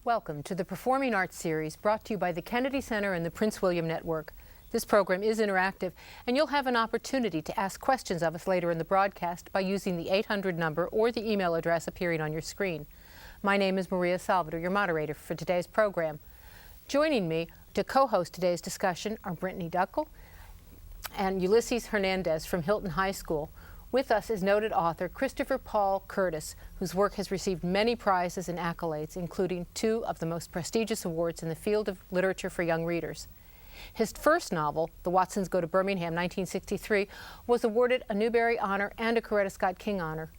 Welcome to the Performing Arts Series brought to you by the Kennedy Center and the Prince William Network. This program is interactive, and you'll have an opportunity to ask questions of us later in the broadcast by using the 800 number or the email address appearing on your screen. My name is Maria Salvadore, your moderator for today's program. Joining me to co-host today's discussion are Brittany Duckle and Ulysses Hernandez from Hylton High School. With us is noted author Christopher Paul Curtis, whose work has received many prizes and accolades, including 2 of the most prestigious awards in the field of literature for young readers. His first novel, The Watsons Go to Birmingham, 1963, was awarded a Newbery Honor and a Coretta Scott King Honor.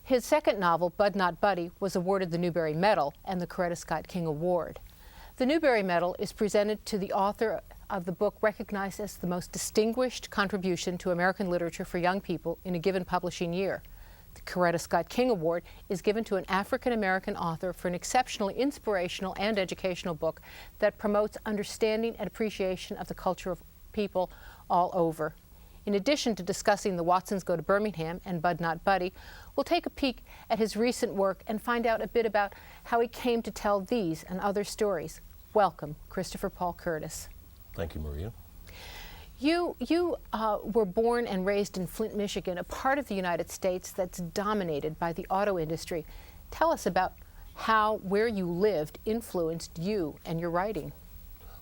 His second novel, Bud Not Buddy, was awarded the Newbery Medal and the Coretta Scott King Award. The Newbery Medal is presented to the author of the book recognized as the most distinguished contribution to American literature for young people in a given publishing year. The Coretta Scott King Award is given to an African-American author for an exceptionally inspirational and educational book that promotes understanding and appreciation of the culture of people all over. In addition to discussing The Watsons Go to Birmingham and Bud Not Buddy, we'll take a peek at his recent work and find out a bit about how he came to tell these and other stories. Welcome, Christopher Paul Curtis. Thank you, Maria. You were born and raised in Flint, Michigan, a part of the United States that's dominated by the auto industry. Tell us about how where you lived influenced you and your writing.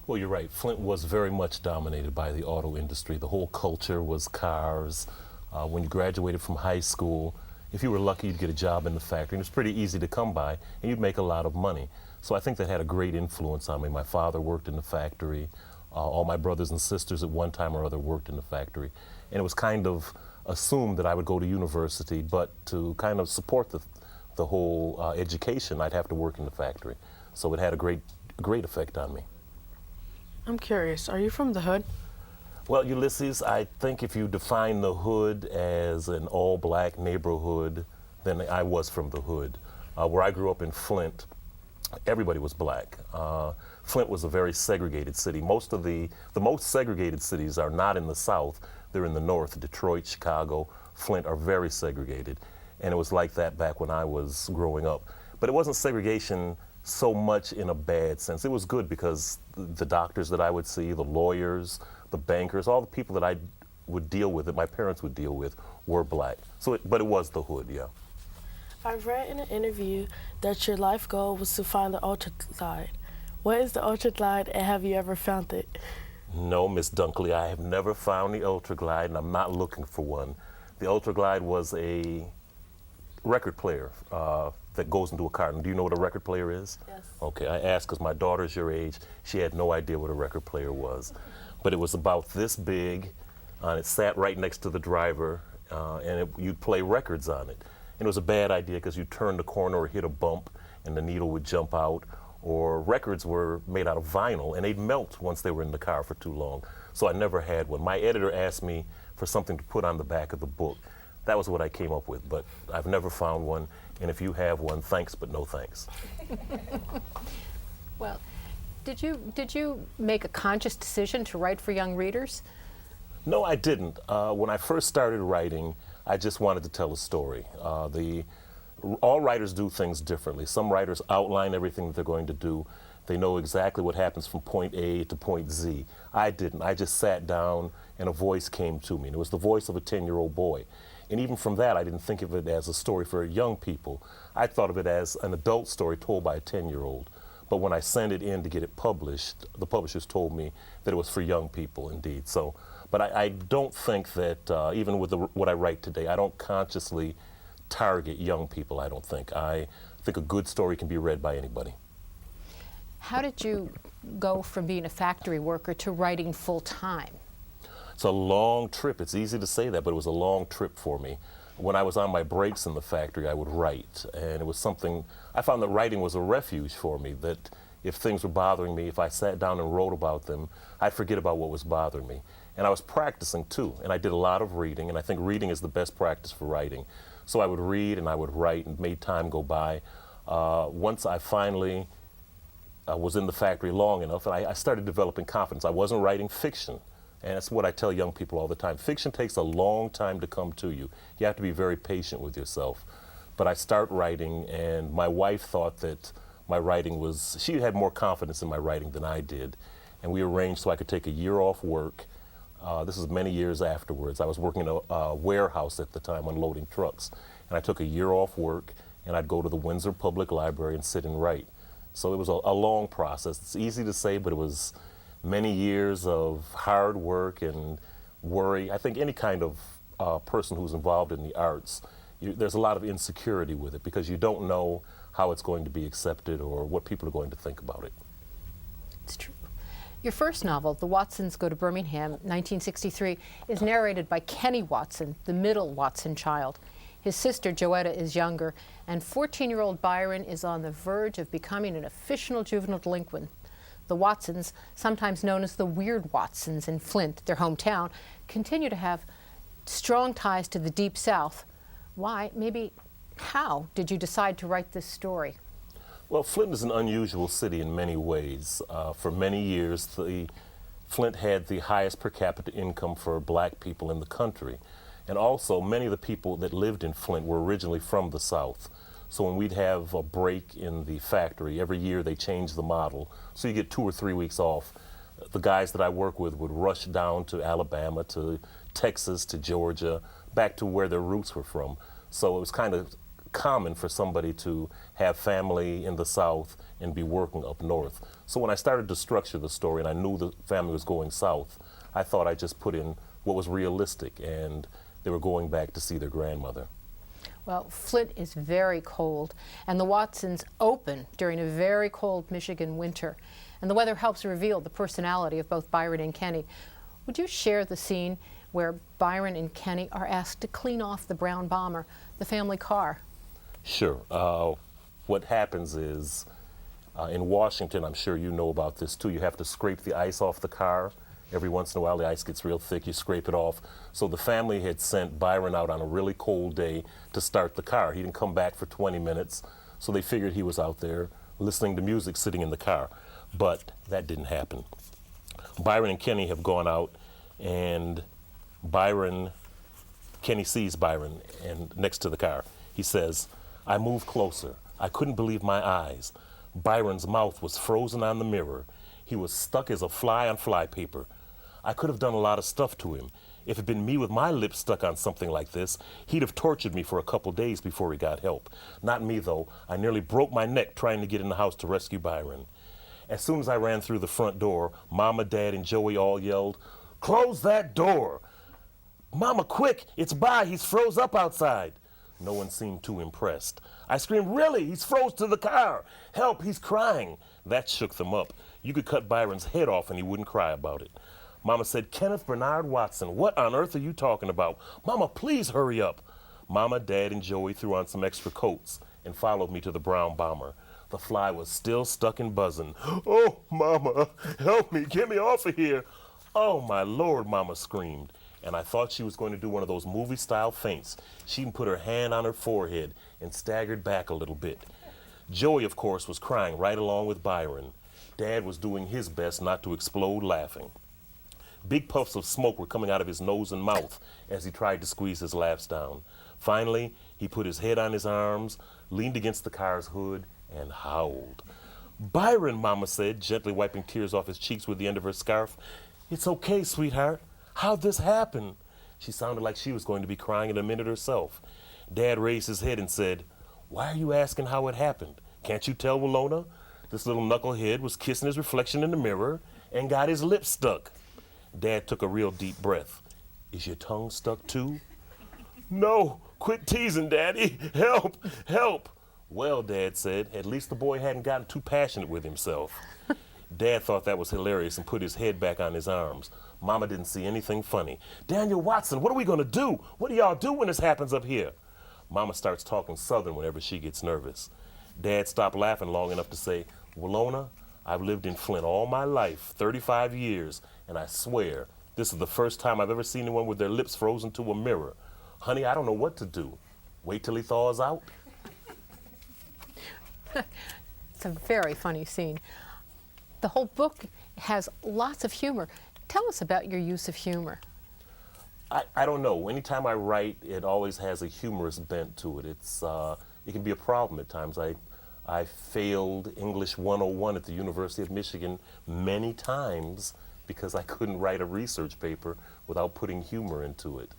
Well, you're right. Flint was very much dominated by the auto industry. The whole culture was cars. When you graduated from high school, if you were lucky, you'd get a job in the factory. And it was pretty easy to come by, and you'd make a lot of money. So I think that had a great influence on me. My father worked in the factory. All my brothers and sisters at one time or other worked in the factory. And it was kind of assumed that I would go to university, but to kind of support the whole education, I'd have to work in the factory. So it had a great effect on me. I'm curious, are you from the hood? Well, Ulysses, I think if you define the hood as an all-black neighborhood, then I was from the hood. Where I grew up in Flint, everybody was black. Flint was a very segregated city. Most of the most segregated cities are not in the South, they're in the North. Detroit, Chicago, Flint are very segregated. And it was like that back when I was growing up. But it wasn't segregation so much in a bad sense. It was good because the doctors that I would see, the lawyers, the bankers, all the people that I would deal with, that my parents would deal with, were black. But it was the hood, yeah. I've read in an interview that your life goal was to find the ultraglide. What is the ultraglide, and have you ever found it? No, Miss Dunkley, I have never found the ultraglide, and I'm not looking for one. The ultraglide was a record player that goes into a car. And do you know what a record player is? Yes. Okay, I asked because my daughter's your age. She had no idea what a record player was. But it was about this big, and it sat right next to the driver, and you'd play records on it. And it was a bad idea because you'd turn the corner or hit a bump, and the needle would jump out. Or records were made out of vinyl, and they'd melt once they were in the car for too long. So I never had one. My editor asked me for something to put on the back of the book. That was what I came up with, but I've never found one. And if you have one, thanks, but no thanks. Well, did you make a conscious decision to write for young readers? No, I didn't. When I first started writing, I just wanted to tell a story. All writers do things differently. Some writers outline everything that they're going to do. They know exactly what happens from point A to point Z. I didn't. I just sat down and a voice came to me. And it was the voice of a 10-year-old boy. And even from that, I didn't think of it as a story for young people. I thought of it as an adult story told by a 10-year-old. But when I sent it in to get it published, the publishers told me that it was for young people indeed. So, but I don't think that, even with what I write today, I don't consciously target young people, I don't think. I think a good story can be read by anybody. How did you go from being a factory worker to writing full-time? It's a long trip. It's easy to say that, but it was a long trip for me. When I was on my breaks in the factory, I would write, and it was something, I found that writing was a refuge for me, that if things were bothering me, if I sat down and wrote about them, I'd forget about what was bothering me. And I was practicing too, and I did a lot of reading, and I think reading is the best practice for writing. So I would read and I would write and made time go by. Once I finally was in the factory long enough, and I started developing confidence. I wasn't writing fiction. And that's what I tell young people all the time. Fiction takes a long time to come to you. You have to be very patient with yourself. But I start writing, and my wife thought that my writing was, she had more confidence in my writing than I did. And we arranged so I could take a year off work. This is many years afterwards. I was working in a warehouse at the time, unloading trucks. And I took a year off work, and I'd go to the Windsor Public Library and sit and write. So it was a long process. It's easy to say, but it was many years of hard work and worry. I think any kind of person who's involved in the arts, there's a lot of insecurity with it because you don't know how it's going to be accepted or what people are going to think about it. It's true. Your first novel, The Watsons Go to Birmingham, 1963, is narrated by Kenny Watson, the middle Watson child. His sister, Joetta, is younger, and 14-year-old Byron is on the verge of becoming an official juvenile delinquent. The Watsons, sometimes known as the Weird Watsons in Flint, their hometown, continue to have strong ties to the Deep South. Why, maybe how did you decide to write this story? Well, Flint is an unusual city in many ways. For many years, Flint had the highest per capita income for black people in the country. And also, many of the people that lived in Flint were originally from the South. So when we'd have a break in the factory, every year they changed the model. So you get 2 or 3 weeks off. The guys that I work with would rush down to Alabama, to Texas, to Georgia, back to where their roots were from. So it was kind of common for somebody to have family in the South and be working up north. So when I started to structure the story and I knew the family was going south, I thought I'd just put in what was realistic, and they were going back to see their grandmother. Well, Flint is very cold, and the Watsons open during a very cold Michigan winter. And the weather helps reveal the personality of both Byron and Kenny. Would you share the scene where Byron and Kenny are asked to clean off the brown bomber, the family car? Sure. What happens is, in Washington, I'm sure you know about this too, you have to scrape the ice off the car. Every once in a while the ice gets real thick, you scrape it off. So the family had sent Byron out on a really cold day to start the car. He didn't come back for 20 minutes, so they figured he was out there listening to music sitting in the car. But that didn't happen. Byron and Kenny have gone out, and Kenny sees Byron and next to the car. He says, "I moved closer. I couldn't believe my eyes. Byron's mouth was frozen on the mirror. He was stuck as a fly on flypaper. I could have done a lot of stuff to him. If it had been me with my lips stuck on something like this, he'd have tortured me for a couple days before he got help. Not me, though. I nearly broke my neck trying to get in the house to rescue Byron. As soon as I ran through the front door, Mama, Dad, and Joey all yelled, 'Close that door! Mama, quick! It's By! He's froze up outside!' No one seemed too impressed. I screamed, 'Really? He's froze to the car! Help! He's crying!' That shook them up. You could cut Byron's head off and he wouldn't cry about it. Mama said, 'Kenneth Bernard Watson, what on earth are you talking about? Mama, please hurry up.' Mama, Dad, and Joey threw on some extra coats and followed me to the brown bomber. The fly was still stuck and buzzing. 'Oh, Mama, help me, get me off of here.' 'Oh, my Lord,' Mama screamed. And I thought she was going to do one of those movie-style feints. She put her hand on her forehead and staggered back a little bit. Joey, of course, was crying right along with Byron. Dad was doing his best not to explode laughing. Big puffs of smoke were coming out of his nose and mouth as he tried to squeeze his laughs down. Finally, he put his head on his arms, leaned against the car's hood, and howled. 'Byron,' Mama said, gently wiping tears off his cheeks with the end of her scarf. 'It's okay, sweetheart. How'd this happen?' She sounded like she was going to be crying in a minute herself. Dad raised his head and said, 'Why are you asking how it happened? Can't you tell, Willona? This little knucklehead was kissing his reflection in the mirror and got his lips stuck.' Dad took a real deep breath. 'Is your tongue stuck too?' 'No, quit teasing, Daddy. Help, help.' 'Well,' Dad said, 'at least the boy hadn't gotten too passionate with himself.' Dad thought that was hilarious and put his head back on his arms. Mama didn't see anything funny. 'Daniel Watson, what are we going to do? What do y'all do when this happens up here?' Mama starts talking Southern whenever she gets nervous. Dad stopped laughing long enough to say, 'Willona, I've lived in Flint all my life, 35 years, and I swear this is the first time I've ever seen anyone with their lips frozen to a mirror. Honey, I don't know what to do. Wait till he thaws out.' It's a very funny scene. The whole book has lots of humor. Tell us about your use of humor. I don't know. Anytime I write, it always has a humorous bent to it. It can be a problem at times. I I failed English 101 at the University of Michigan many times because I couldn't write a research paper without putting humor into it.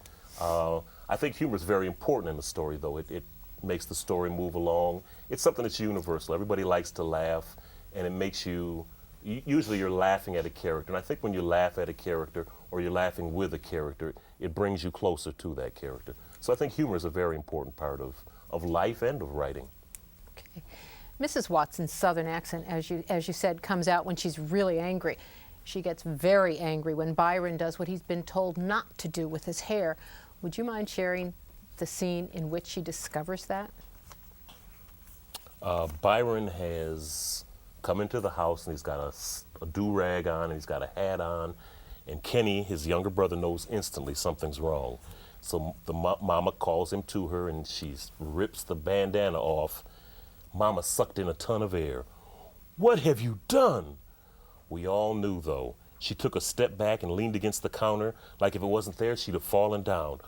I think humor is very important in a story, though. It makes the story move along. It's something that's universal. Everybody likes to laugh, and it makes you, usually you're laughing at a character. And I think when you laugh at a character or you're laughing with a character, it brings you closer to that character. So I think humor is a very important part of life and of writing. Okay. Mrs. Watson's Southern accent, as you said, comes out when she's really angry. She gets very angry when Byron does what he's been told not to do with his hair. Would you mind sharing the scene in which she discovers that? Byron has come into the house and he's got a do-rag on and he's got a hat on, and Kenny, his younger brother, knows instantly something's wrong. So the mama calls him to her and she rips the bandana off. Mama sucked in a ton of air. "What have you done?" We all knew, though. She took a step back and leaned against the counter like if it wasn't there, she'd have fallen down.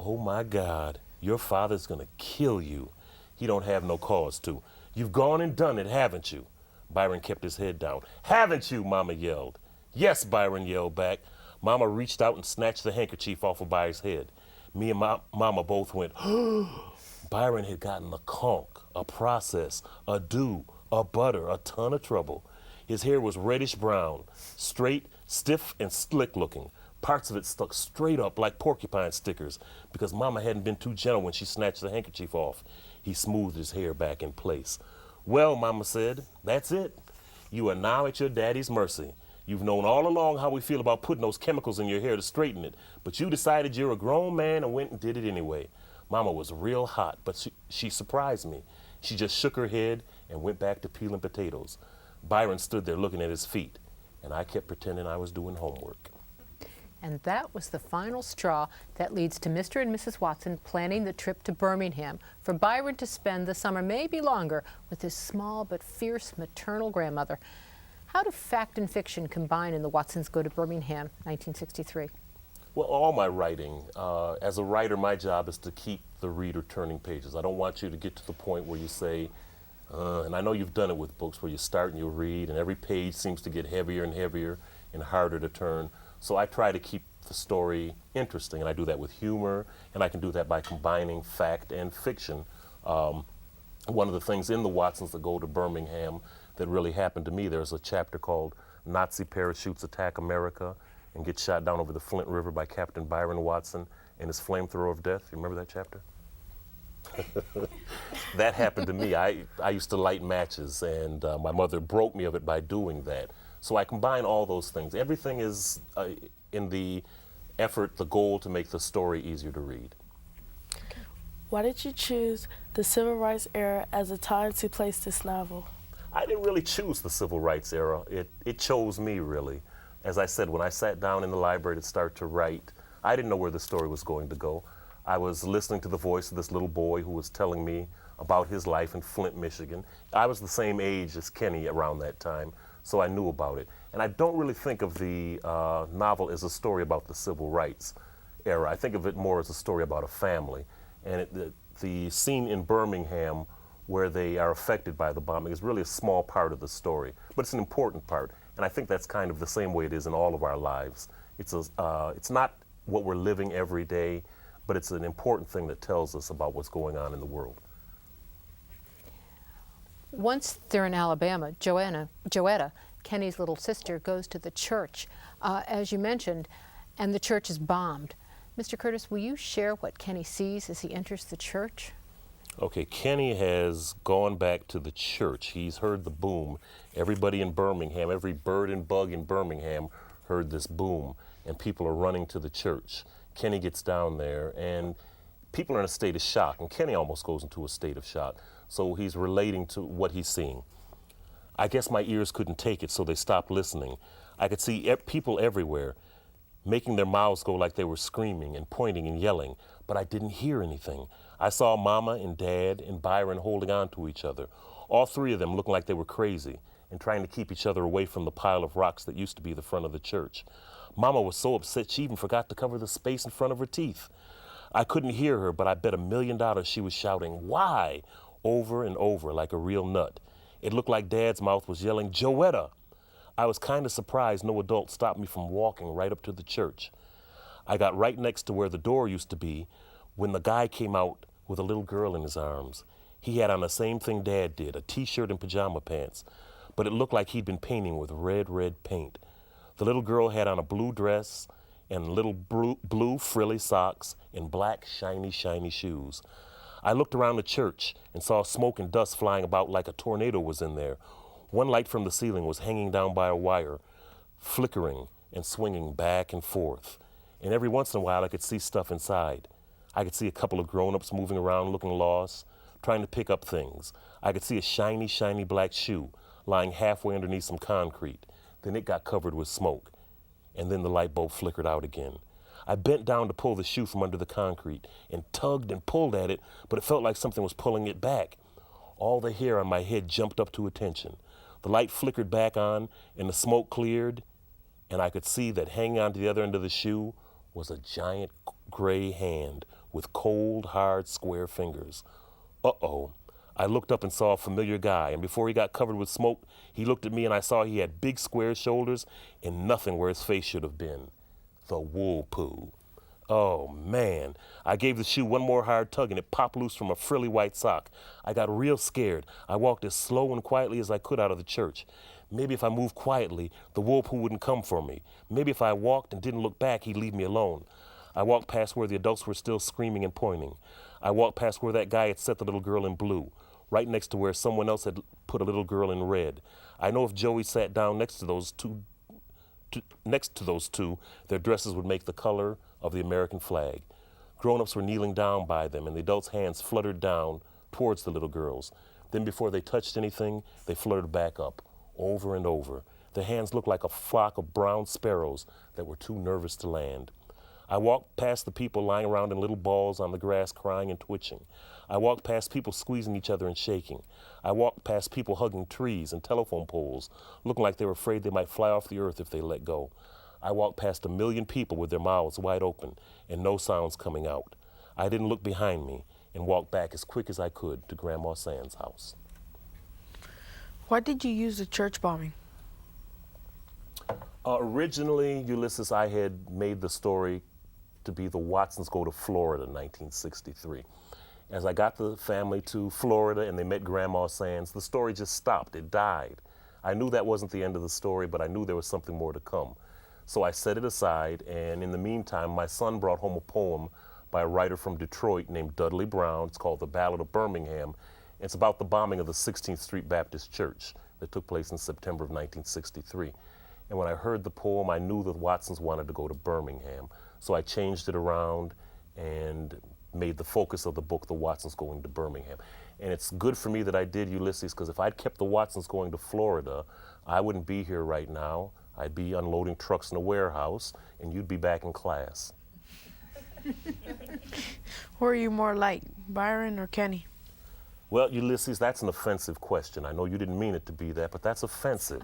"Oh my God, your father's gonna kill you. He don't have no cause to. You've gone and done it, haven't you?" Byron kept his head down. "Haven't you?" Mama yelled. "Yes," Byron yelled back. Mama reached out and snatched the handkerchief off of Byron's head. Me and Mama both went, Byron had gotten a conch, a process, a do, a butter, a ton of trouble. His hair was reddish brown, straight, stiff, and slick looking. Parts of it stuck straight up like porcupine stickers because Mama hadn't been too gentle when she snatched the handkerchief off. He smoothed his hair back in place. "Well," Mama said, "that's it. You are now at your daddy's mercy. You've known all along how we feel about putting those chemicals in your hair to straighten it, but you decided you're a grown man and went and did it anyway." Mama was real hot, but she surprised me. She just shook her head and went back to peeling potatoes. Byron stood there looking at his feet, and I kept pretending I was doing homework. And that was the final straw that leads to Mr. and Mrs. Watson planning the trip to Birmingham for Byron to spend the summer, maybe longer, with his small but fierce maternal grandmother. How do fact and fiction combine in The Watsons Go to Birmingham, 1963? Well, all my writing, as a writer, my job is to keep the reader turning pages. I don't want you to get to the point where you say, and I know you've done it with books where you start and you read and every page seems to get heavier and heavier and harder to turn. So I try to keep the story interesting, and I do that with humor, and I can do that by combining fact and fiction. One of the things in The Watsons That Go to Birmingham that really happened to me, there's a chapter called Nazi Parachutes Attack America and Get Shot Down Over the Flint River by Captain Byron Watson and his flamethrower of death. You remember that chapter? That happened to me. I used to light matches, and my mother broke me of it by doing that. So I combine all those things. Everything is in the effort, the goal to make the story easier to read. Why did you choose the Civil Rights era as a time to place this novel? I didn't really choose the Civil Rights era. It chose me, really. As I said, when I sat down in the library to start to write, I didn't know where the story was going to go. I was listening to the voice of this little boy who was telling me about his life in Flint, Michigan. I was the same age as Kenny around that time, so I knew about it. And I don't really think of the novel as a story about the Civil Rights era. I think of it more as a story about a family. And the scene in Birmingham where they are affected by the bombing is really a small part of the story, but it's an important part. And I think that's kind of the same way it is in all of our lives. It's not what we're living every day, but it's an important thing that tells us about what's going on in the world. Once they're in Alabama, Joetta, Kenny's little sister, goes to the church, as you mentioned, and the church is bombed. Mr. Curtis, will you share what Kenny sees as he enters the church? Okay, Kenny has gone back to the church. He's heard the boom. Everybody in Birmingham, every bird and bug in Birmingham heard this boom, and people are running to the church. Kenny gets down there, and people are in a state of shock, and Kenny almost goes into a state of shock. So he's relating to what he's seeing. I guess my ears couldn't take it, so they stopped listening. I could see people everywhere making their mouths go like they were screaming and pointing and yelling, but I didn't hear anything. I saw Mama and Dad and Byron holding on to each other, all three of them looking like they were crazy and trying to keep each other away from the pile of rocks that used to be the front of the church. Mama was so upset she even forgot to cover the space in front of her teeth. I couldn't hear her, but I bet $1 million she was shouting, "Why? over and over like a real nut. It looked like Dad's mouth was yelling, "Joetta!" I was kind of surprised no adult stopped me from walking right up to the church. I got right next to where the door used to be when the guy came out with a little girl in his arms. He had on the same thing Dad did, a t-shirt and pajama pants, but it looked like he'd been painting with red paint. The little girl had on a blue dress and little blue frilly socks and black shiny shoes. I looked around the church and saw smoke and dust flying about like a tornado was in there. One light from the ceiling was hanging down by a wire, flickering and swinging back and forth. And every once in a while I could see stuff inside. I could see a couple of grown-ups moving around looking lost, trying to pick up things. I could see a shiny black shoe lying halfway underneath some concrete. Then it got covered with smoke. And then the light bulb flickered out again. I bent down to pull the shoe from under the concrete and tugged and pulled at it, but it felt like something was pulling it back. All the hair on my head jumped up to attention. The light flickered back on and the smoke cleared, and I could see that hanging onto the other end of the shoe was a giant gray hand with cold, hard, square fingers. Uh-oh. I looked up and saw a familiar guy, and before he got covered with smoke, he looked at me and I saw he had big square shoulders and nothing where his face should have been. The wool poo. Oh, man. I gave the shoe one more hard tug and it popped loose from a frilly white sock. I got real scared. I walked as slow and quietly as I could out of the church. Maybe if I moved quietly, the wool poo wouldn't come for me. Maybe if I walked and didn't look back, he'd leave me alone. I walked past where the adults were still screaming and pointing. I walked past where that guy had set the little girl in blue, right next to where someone else had put a little girl in red. I know if Joey sat down next to those two, their dresses would make the color of the American flag. Grown-ups were kneeling down by them, and the adults' hands fluttered down towards the little girls. Then before they touched anything, they fluttered back up, over and over. Their hands looked like a flock of brown sparrows that were too nervous to land. I walked past the people lying around in little balls on the grass crying and twitching. I walked past people squeezing each other and shaking. I walked past people hugging trees and telephone poles, looking like they were afraid they might fly off the earth if they let go. I walked past 1 million people with their mouths wide open and no sounds coming out. I didn't look behind me and walked back as quick as I could to Grandma Sand's house. Why did you use the church bombing? Originally, Ulysses, I had made the story to be the Watsons Go to Florida in 1963. As I got the family to Florida and they met Grandma Sands, the story just stopped. It died. I knew that wasn't the end of the story, but I knew there was something more to come. So I set it aside, and in the meantime, my son brought home a poem by a writer from Detroit named Dudley Brown. It's called The Ballad of Birmingham. It's about the bombing of the 16th Street Baptist Church that took place in September of 1963. And when I heard the poem, I knew the Watsons wanted to go to Birmingham. So I changed it around and made the focus of the book the Watsons going to Birmingham. And it's good for me that I did, Ulysses, because if I'd kept the Watsons going to Florida, I wouldn't be here right now. I'd be unloading trucks in a warehouse, and you'd be back in class. Who are you more like, Byron or Kenny? Well, Ulysses, that's an offensive question. I know you didn't mean it to be that, but that's offensive.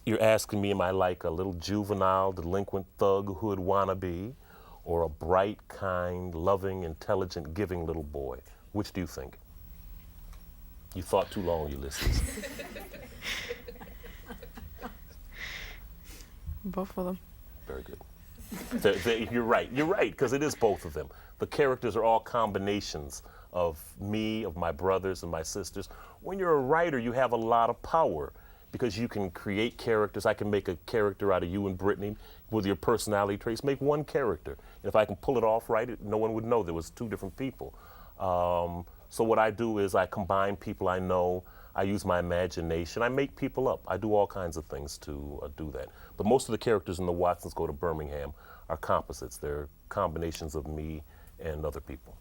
You're asking me, am I like a little juvenile, delinquent thug hood wannabe, or a bright, kind, loving, intelligent, giving little boy? Which do you think? You thought too long, Ulysses. Both of them. Very good. You're right, because it is both of them. The characters are all combinations of me, of my brothers and my sisters. When you're a writer, you have a lot of power because you can create characters. I can make a character out of you and Brittany with your personality traits, make one character. And if I can pull it off right, no one would know there was two different people. So what I do is I combine people I know. I use my imagination. I make people up. I do all kinds of things to do that. But most of the characters in the Watsons Go to Birmingham are composites. They're combinations of me and other people.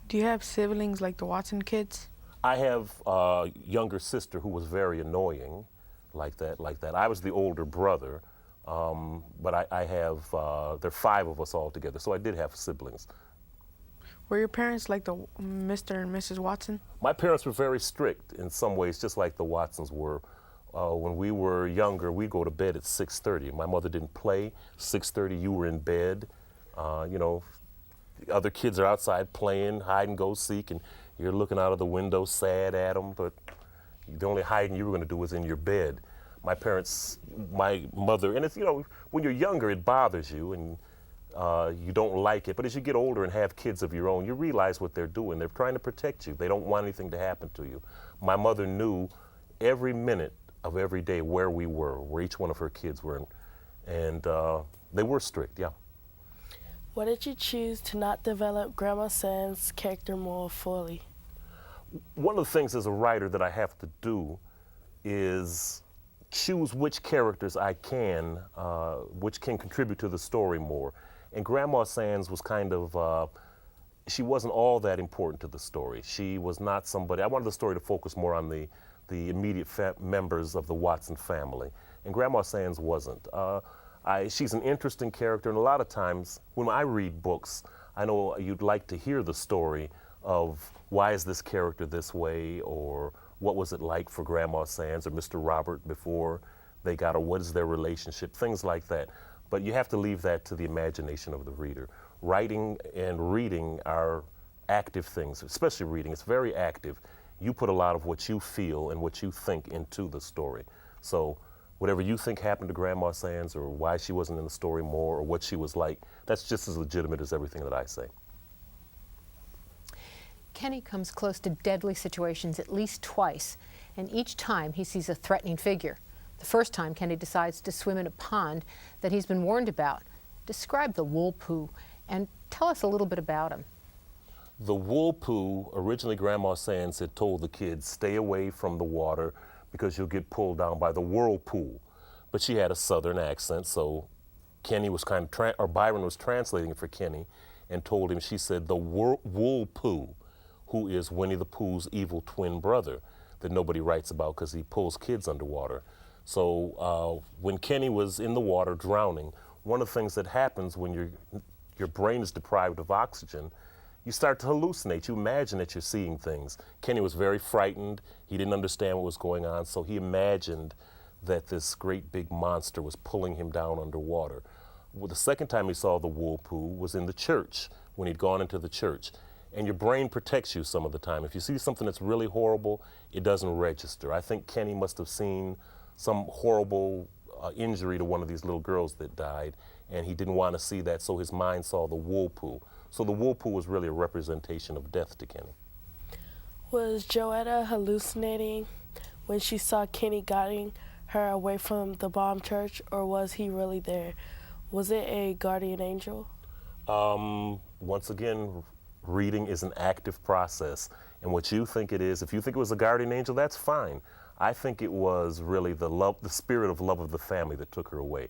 Do you have siblings like the Watson kids? I have a younger sister who was very annoying, like that. I was the older brother, but I have, there are 5 of us all together, so I did have siblings. Were your parents like the Mr. and Mrs. Watson? My parents were very strict in some ways, just like the Watsons were. When we were younger, we'd go to bed at 6:30. My mother didn't play. 6:30, you were in bed. You know, the other kids are outside playing hide and go seek, and You're looking out of the window sad at them, but the only hiding you were going to do was in your bed. My mother, and it's, you know, when you're younger, it bothers you and you don't like it. But as you get older and have kids of your own, you realize what they're doing. They're trying to protect you. They don't want anything to happen to you. My mother knew every minute of every day where we were, where each one of her kids were, and they were strict, yeah. Why did you choose to not develop Grandma Sands' character more fully? One of the things as a writer that I have to do is choose which characters I can, which can contribute to the story more. And Grandma Sands was kind of, she wasn't all that important to the story. She was not somebody, I wanted the story to focus more on the immediate members of the Watson family. And Grandma Sands wasn't. She's an interesting character, and a lot of times when I read books, I know you'd like to hear the story of why is this character this way, or what was it like for Grandma Sands or Mr. Robert before they got her, what is their relationship, things like that. But you have to leave that to the imagination of the reader. Writing and reading are active things, especially reading. It's very active. You put a lot of what you feel and what you think into the story. So whatever you think happened to Grandma Sands, or why she wasn't in the story more, or what she was like, that's just as legitimate as everything that I say. Kenny comes close to deadly situations at least twice, and each time he sees a threatening figure. The first time, Kenny decides to swim in a pond that he's been warned about. Describe the Woolpoo and tell us a little bit about him. The Woolpoo, originally Grandma Sands had told the kids, stay away from the water because you'll get pulled down by the whirlpool. But she had a southern accent, so Kenny was kind of, or Byron was translating it for Kenny and told him, she said, the Woolpoo, who is Winnie the Pooh's evil twin brother that nobody writes about because he pulls kids underwater. So when Kenny was in the water drowning, one of the things that happens when your brain is deprived of oxygen, you start to hallucinate. You imagine that you're seeing things. Kenny was very frightened. He didn't understand what was going on, so he imagined that this great big monster was pulling him down underwater. Well, the second time he saw the Woolpoo was in the church, when he'd gone into the church. And your brain protects you some of the time. If you see something that's really horrible, it doesn't register. I think Kenny must have seen some horrible injury to one of these little girls that died, and he didn't want to see that, so his mind saw the Woolpoo. So the Woolpoo was really a representation of death to Kenny. Was Joetta hallucinating when she saw Kenny guiding her away from the bomb church, or was he really there? Was it a guardian angel? Once again, reading is an active process, and what you think it is, if you think it was a guardian angel, that's fine. I think it was really the spirit of love of the family that took her away.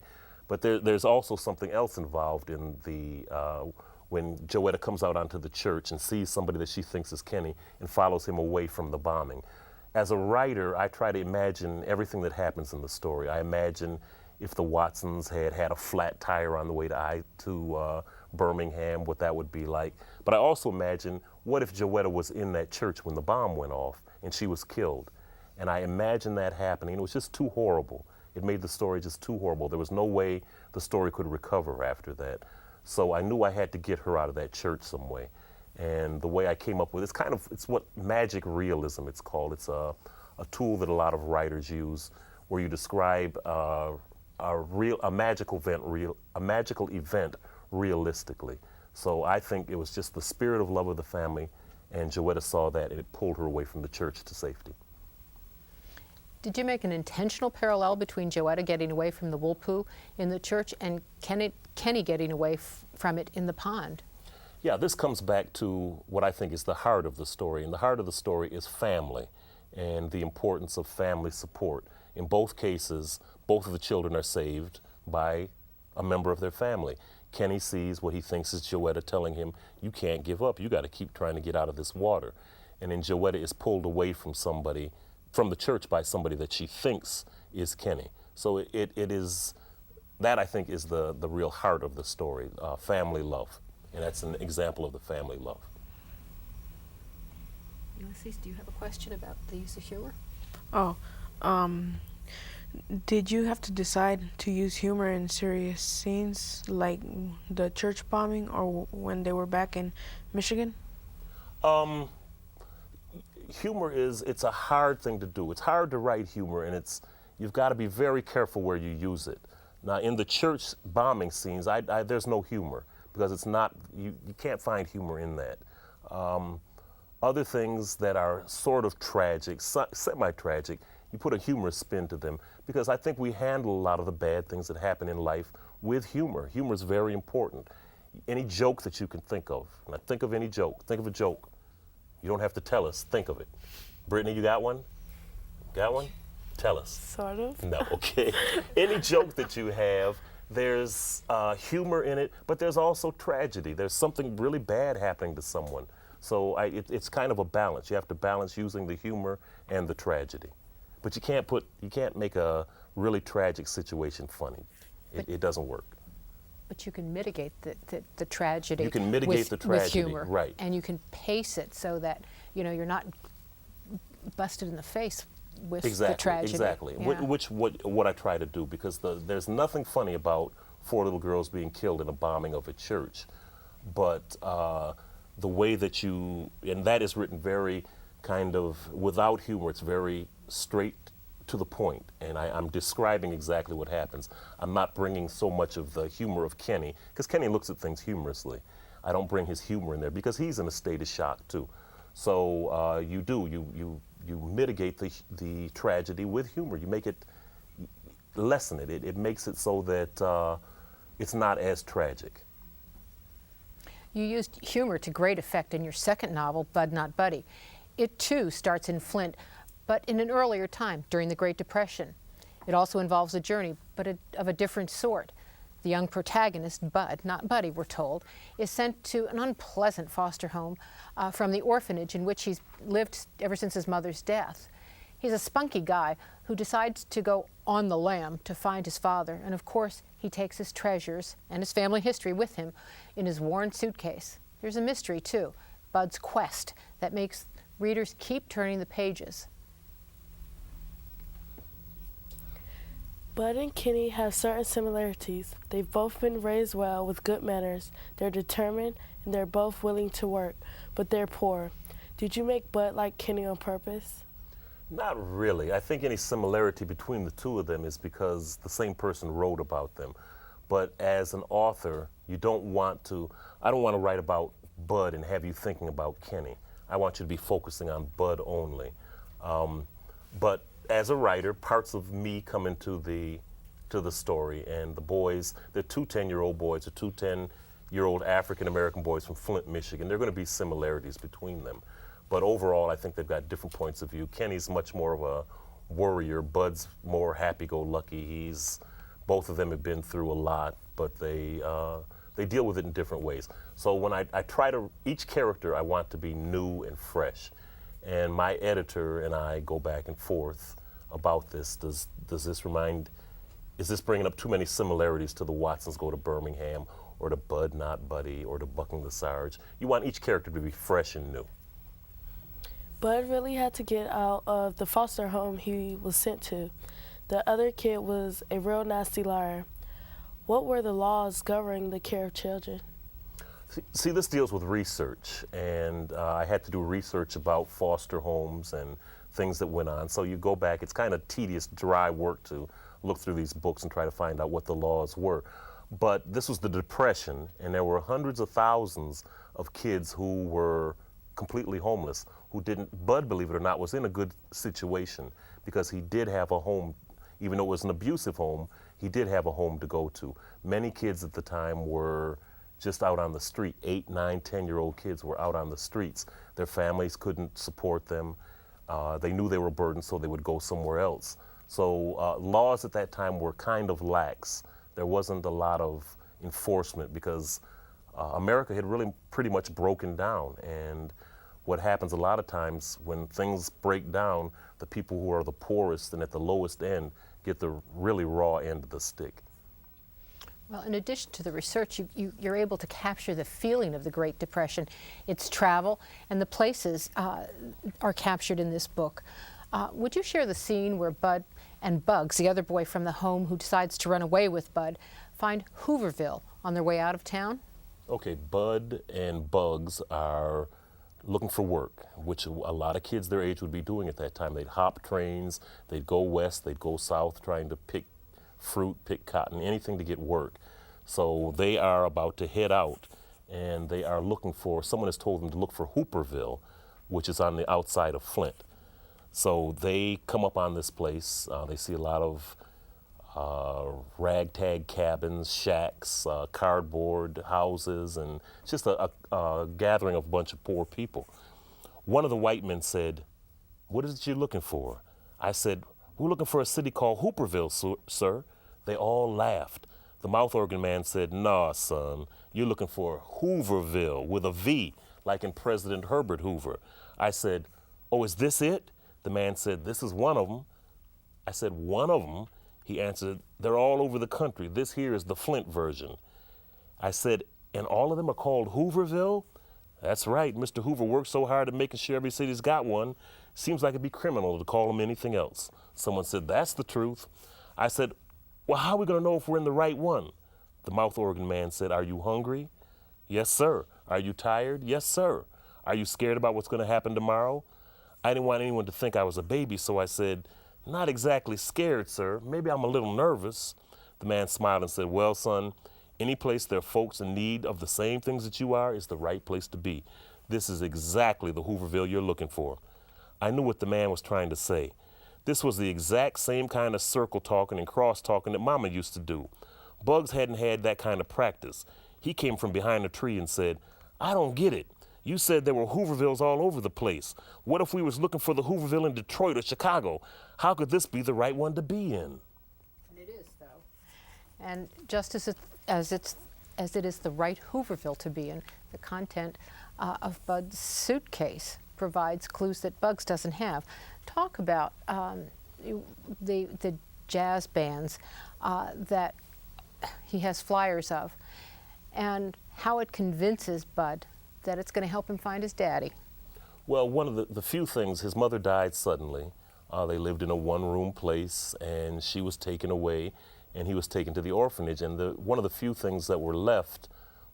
But there's also something else involved in when Joetta comes out onto the church and sees somebody that she thinks is Kenny and follows him away from the bombing. As a writer, I try to imagine everything that happens in the story. I imagine if the Watsons had a flat tire on the way to Birmingham, what that would be like. But I also imagine, what if Joetta was in that church when the bomb went off and she was killed? And I imagine that happening. It was just too horrible. It made the story just too horrible. There was no way the story could recover after that. So I knew I had to get her out of that church some way. And the way I came up with it's what magic realism it's called. It's a tool that a lot of writers use, where you describe a magical event realistically. So I think it was just the spirit of love of the family, and Joetta saw that, and it pulled her away from the church to safety. Did you make an intentional parallel between Joetta getting away from the Woolpoo in the church and Kenny getting away from it in the pond? Yeah, this comes back to what I think is the heart of the story. And the heart of the story is family and the importance of family support. In both cases, both of the children are saved by a member of their family. Kenny sees what he thinks is Joetta telling him, you can't give up, you got to keep trying to get out of this water. And then Joetta is pulled away from the church by somebody that she thinks is Kenny. So it is, that I think is the real heart of the story, family love. And that's an example of the family love. Ulysses, do you have a question about the use of humor? Did you have to decide to use humor in serious scenes like the church bombing or when they were back in Michigan? humor it's a hard thing to do. It's hard to write humor, and you've got to be very careful where you use it. Now, in the church bombing scenes, there's no humor because it's not, you can't find humor in that. Other things that are sort of tragic, semi-tragic, you put a humorous spin to them because I think we handle a lot of the bad things that happen in life with humor. Humor is very important. Any joke that you can think of, now think of any joke, think of a joke. You don't have to tell us, think of it. Brittany, you got one? Got one? Tell us. Sort of. No, okay. Any joke that you have, there's humor in it, but there's also tragedy. There's something really bad happening to someone. So it's kind of a balance. You have to balance using the humor and the tragedy. But you can't make a really tragic situation funny. It doesn't work. But you can mitigate the tragedy. You can mitigate the tragedy, with humor, right? And you can pace it so that you're not busted in the face with the tragedy. Exactly. Yeah. What I try to do, because there's nothing funny about 4 little girls being killed in a bombing of a church, but the way that and that is written very kind of without humor. It's very straight to the point, and I'm describing exactly what happens. I'm not bringing so much of the humor of Kenny, because Kenny looks at things humorously. I don't bring his humor in there because he's in a state of shock too. So you mitigate the tragedy with humor. You make it, lessen it. It makes it so that it's not as tragic. You used humor to great effect in your second novel, Bud Not Buddy. It too starts in Flint, but in an earlier time, during the Great Depression. It also involves a journey, but of a different sort. The young protagonist, Bud, not Buddy, we're told, is sent to an unpleasant foster home from the orphanage in which he's lived ever since his mother's death. He's a spunky guy who decides to go on the lam to find his father, and of course, he takes his treasures and his family history with him in his worn suitcase. There's a mystery, too, Bud's quest, that makes readers keep turning the pages. Bud and Kenny have certain similarities. They've both been raised well with good manners. They're determined and they're both willing to work, but they're poor. Did you make Bud like Kenny on purpose? Not really. I think any similarity between the two of them is because the same person wrote about them. But as an author, I don't want to write about Bud and have you thinking about Kenny. I want you to be focusing on Bud only. But as a writer, parts of me come into the story, and the boys, they're 2 10-year-old boys, they're 2 10-year-old African-American boys from Flint, Michigan. There are going to be similarities between them. But overall, I think they've got different points of view. Kenny's much more of a worrier. Bud's more happy-go-lucky. Both of them have been through a lot, but they deal with it in different ways. So when I try to, each character I want to be new and fresh. And my editor and I go back and forth about this. Does this is this bringing up too many similarities to the Watsons Go to Birmingham, or to Bud Not Buddy, or to Bucking the Sarge? You want each character to be fresh and new. Bud really had to get out of the foster home he was sent to. The other kid was a real nasty liar. What were the laws governing the care of children? See, this deals with research, and I had to do research about foster homes and things that went on. So you go back, it's kind of tedious, dry work to look through these books and try to find out what the laws were. But this was the Depression, and there were hundreds of thousands of kids who were completely homeless, who didn't, Bud, believe it or not, was in a good situation because he did have a home. Even though it was an abusive home, he did have a home to go to. Many kids at the time were just out on the street. 8, 9, 10-year-old kids were out on the streets. Their families couldn't support them. They knew they were burdened, so they would go somewhere else. So laws at that time were kind of lax. There wasn't a lot of enforcement because America had really pretty much broken down. And what happens a lot of times when things break down, the people who are the poorest and at the lowest end get the really raw end of the stick. Well, in addition to the research, you're able to capture the feeling of the Great Depression, its travel, and the places are captured in this book. Would you share the scene where Bud and Bugs, the other boy from the home who decides to run away with Bud, find Hooverville on their way out of town? Okay, Bud and Bugs are looking for work, which a lot of kids their age would be doing at that time. They'd hop trains, they'd go west, they'd go south trying to pick fruit, pick cotton, anything to get work. So they are about to head out, and they are looking for, someone has told them to look for Hooverville, which is on the outside of Flint. So they come up on this place. They see a lot of ragtag cabins, shacks, cardboard houses, and it's just a gathering of a bunch of poor people. One of the white men said, "What is it you're looking for?" I said, "We're looking for a city called Hooverville, sir." They all laughed. The mouth organ man said, "Nah, son, you're looking for Hooverville with a V, like in President Herbert Hoover." I said, "Oh, is this it?" The man said, "This is one of them." I said, "One of them?" He answered, "They're all over the country. This here is the Flint version." I said, "And all of them are called Hooverville?" "That's right. Mr. Hoover worked so hard at making sure every city's got one. Seems like it'd be criminal to call them anything else." Someone said, "That's the truth." I said, "Well, how are we going to know if we're in the right one?" The mouth organ man said, "Are you hungry?" "Yes, sir." "Are you tired?" "Yes, sir." "Are you scared about what's going to happen tomorrow?" I didn't want anyone to think I was a baby, so I said, "Not exactly scared, sir. Maybe I'm a little nervous." The man smiled and said, "Well, son, any place there are folks in need of the same things that you are is the right place to be. This is exactly the Hooverville you're looking for." I knew what the man was trying to say. This was the exact same kind of circle talking and cross talking that Mama used to do. Bugs hadn't had that kind of practice. He came from behind a tree and said, "I don't get it. You said there were Hoovervilles all over the place. What if we was looking for the Hooverville in Detroit or Chicago? How could this be the right one to be in?" And it is, though. And just as it is the right Hooverville to be in, the content of Bud's suitcase provides clues that Bugs doesn't have. Talk about the jazz bands that he has flyers of, and how it convinces Bud that it's going to help him find his daddy. Well, one of the few things, his mother died suddenly. They lived in a one-room place, and she was taken away, and he was taken to the orphanage. And one of the few things that were left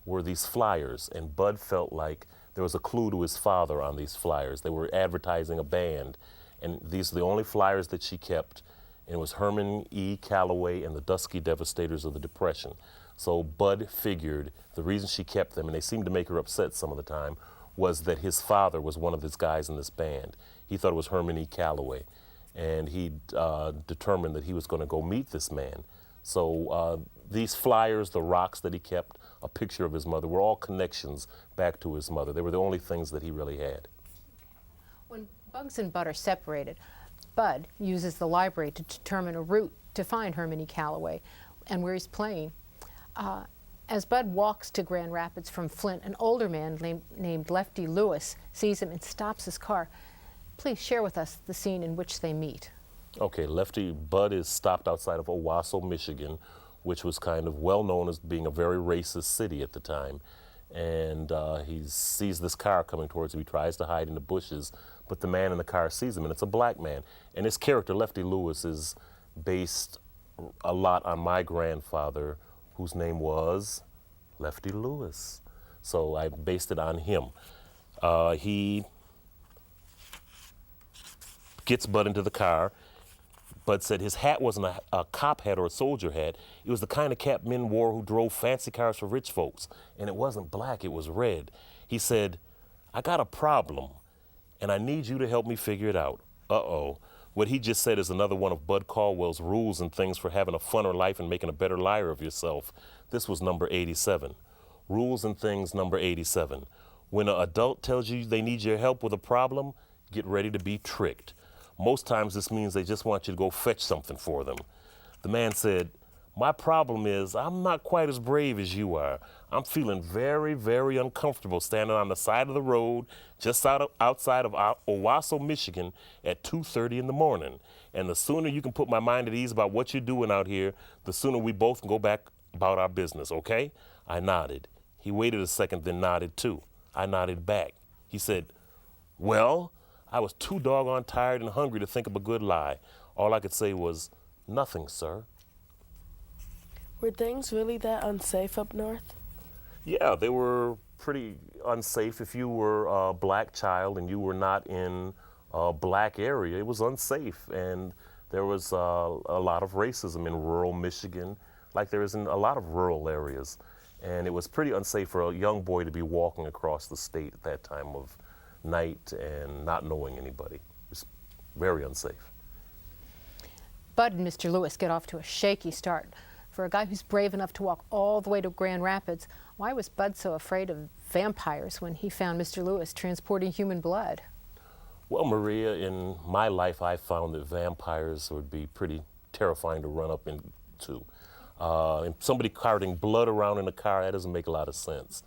were these flyers, and Bud felt like there was a clue to his father on these flyers. They were advertising a band, and these are the only flyers that she kept, and it was Herman E. Calloway and the Dusky Devastators of the Depression. So Bud figured the reason she kept them, and they seemed to make her upset some of the time, was that his father was one of these guys in this band. He thought it was Herman E. Calloway, and he determined that he was going to go meet this man. So these flyers, the rocks that he kept, a picture of his mother, were all connections back to his mother. They were the only things that he really had. When Bugs and Bud are separated, Bud uses the library to determine a route to find Herman E. Calloway and where he's playing. As Bud walks to Grand Rapids from Flint, an older man named Lefty Lewis sees him and stops his car. Please share with us the scene in which they meet. Okay, Bud is stopped outside of Owasso, Michigan, which was kind of well known as being a very racist city at the time. And he sees this car coming towards him. He tries to hide in the bushes, but the man in the car sees him, and it's a black man. And his character, Lefty Lewis, is based a lot on my grandfather, whose name was Lefty Lewis. So I based it on him. He gets Bud into the car. Bud said his hat wasn't a cop hat or a soldier hat. It was the kind of cap men wore who drove fancy cars for rich folks. And it wasn't black, it was red. He said, "I got a problem, and I need you to help me figure it out." Uh-oh. What he just said is another one of Bud Caldwell's rules and things for having a funner life and making a better liar of yourself. This was number 87. Rules and things number 87. When an adult tells you they need your help with a problem, get ready to be tricked. Most times this means they just want you to go fetch something for them. The man said, "My problem is I'm not quite as brave as you are. I'm feeling very, very uncomfortable standing on the side of the road just outside of Owasso, Michigan at 2:30 in the morning. And the sooner you can put my mind at ease about what you're doing out here, the sooner we both can go back about our business, okay?" I nodded. He waited a second, then nodded too. I nodded back. He said, "Well?" I was too doggone tired and hungry to think of a good lie. All I could say was, "Nothing, sir." Were things really that unsafe up north? Yeah, they were pretty unsafe. If you were a black child and you were not in a black area, it was unsafe. And there was a lot of racism in rural Michigan, like there is in a lot of rural areas. And it was pretty unsafe for a young boy to be walking across the state at that time of night and not knowing anybody. It was very unsafe. Bud and Mr. Lewis get off to a shaky start. For a guy who's brave enough to walk all the way to Grand Rapids, why was Bud so afraid of vampires when he found Mr. Lewis transporting human blood? Well, Maria, in my life, I found that vampires would be pretty terrifying to run up into. And somebody carting blood around in a car, that doesn't make a lot of sense.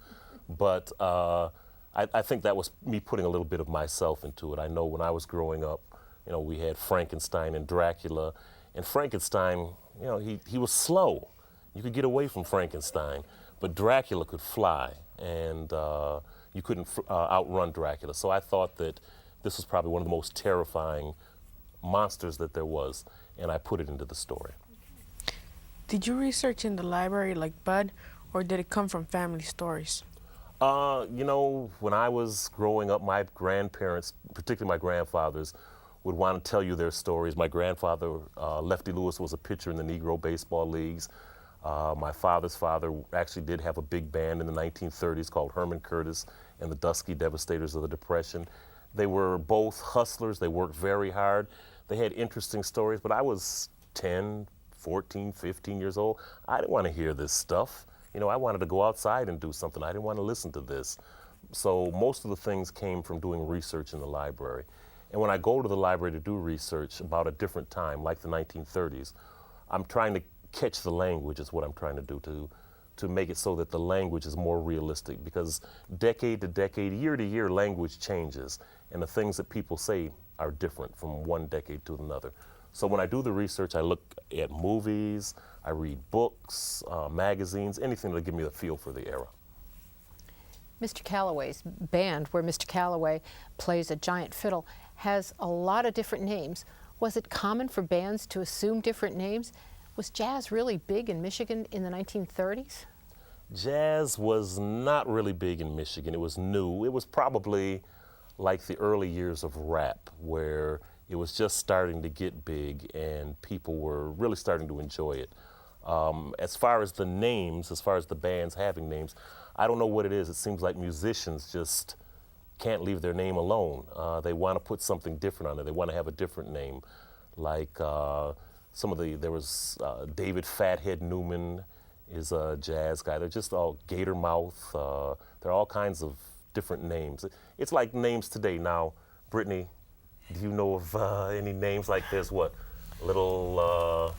But I think that was me putting a little bit of myself into it. I know when I was growing up, you know, we had Frankenstein and Dracula. And Frankenstein, you know, he was slow. You could get away from Frankenstein. But Dracula could fly, and you couldn't outrun Dracula. So I thought that this was probably one of the most terrifying monsters that there was, and I put it into the story. Did you research in the library like Bud, or did it come from family stories? You know, when I was growing up, my grandparents, particularly my grandfathers, would want to tell you their stories. My grandfather, Lefty Lewis, was a pitcher in the Negro baseball leagues. My father's father actually did have a big band in the 1930s called Herman Curtis and the Dusky Devastators of the Depression. They were both hustlers. They worked very hard. They had interesting stories, but I was 10, 14, 15 years old. I didn't want to hear this stuff. You know, I wanted to go outside and do something. I didn't want to listen to this. So most of the things came from doing research in the library. And when I go to the library to do research about a different time, like the 1930s, I'm trying to catch the language is what I'm trying to do, to make it so that the language is more realistic, because decade to decade, year to year, language changes, and the things that people say are different from one decade to another. So when I do the research, I look at movies, I read books, magazines, anything that'll give me a feel for the era. Mr. Calloway's band, where Mr. Calloway plays a giant fiddle, has a lot of different names. Was it common for bands to assume different names? Was jazz really big in Michigan in the 1930s? Jazz was not really big in Michigan. It was new. It was probably like the early years of rap, where it was just starting to get big and people were really starting to enjoy it. As far as the names, as far as the bands having names, I don't know what it is. It seems like musicians just can't leave their name alone. They want to put something different on it. They want to have a different name. Like there was David Fathead Newman is a jazz guy. They're just all Gatormouth. There are all kinds of different names. It's like names today. Now, Brittany, do you know of any names like there's what? Little...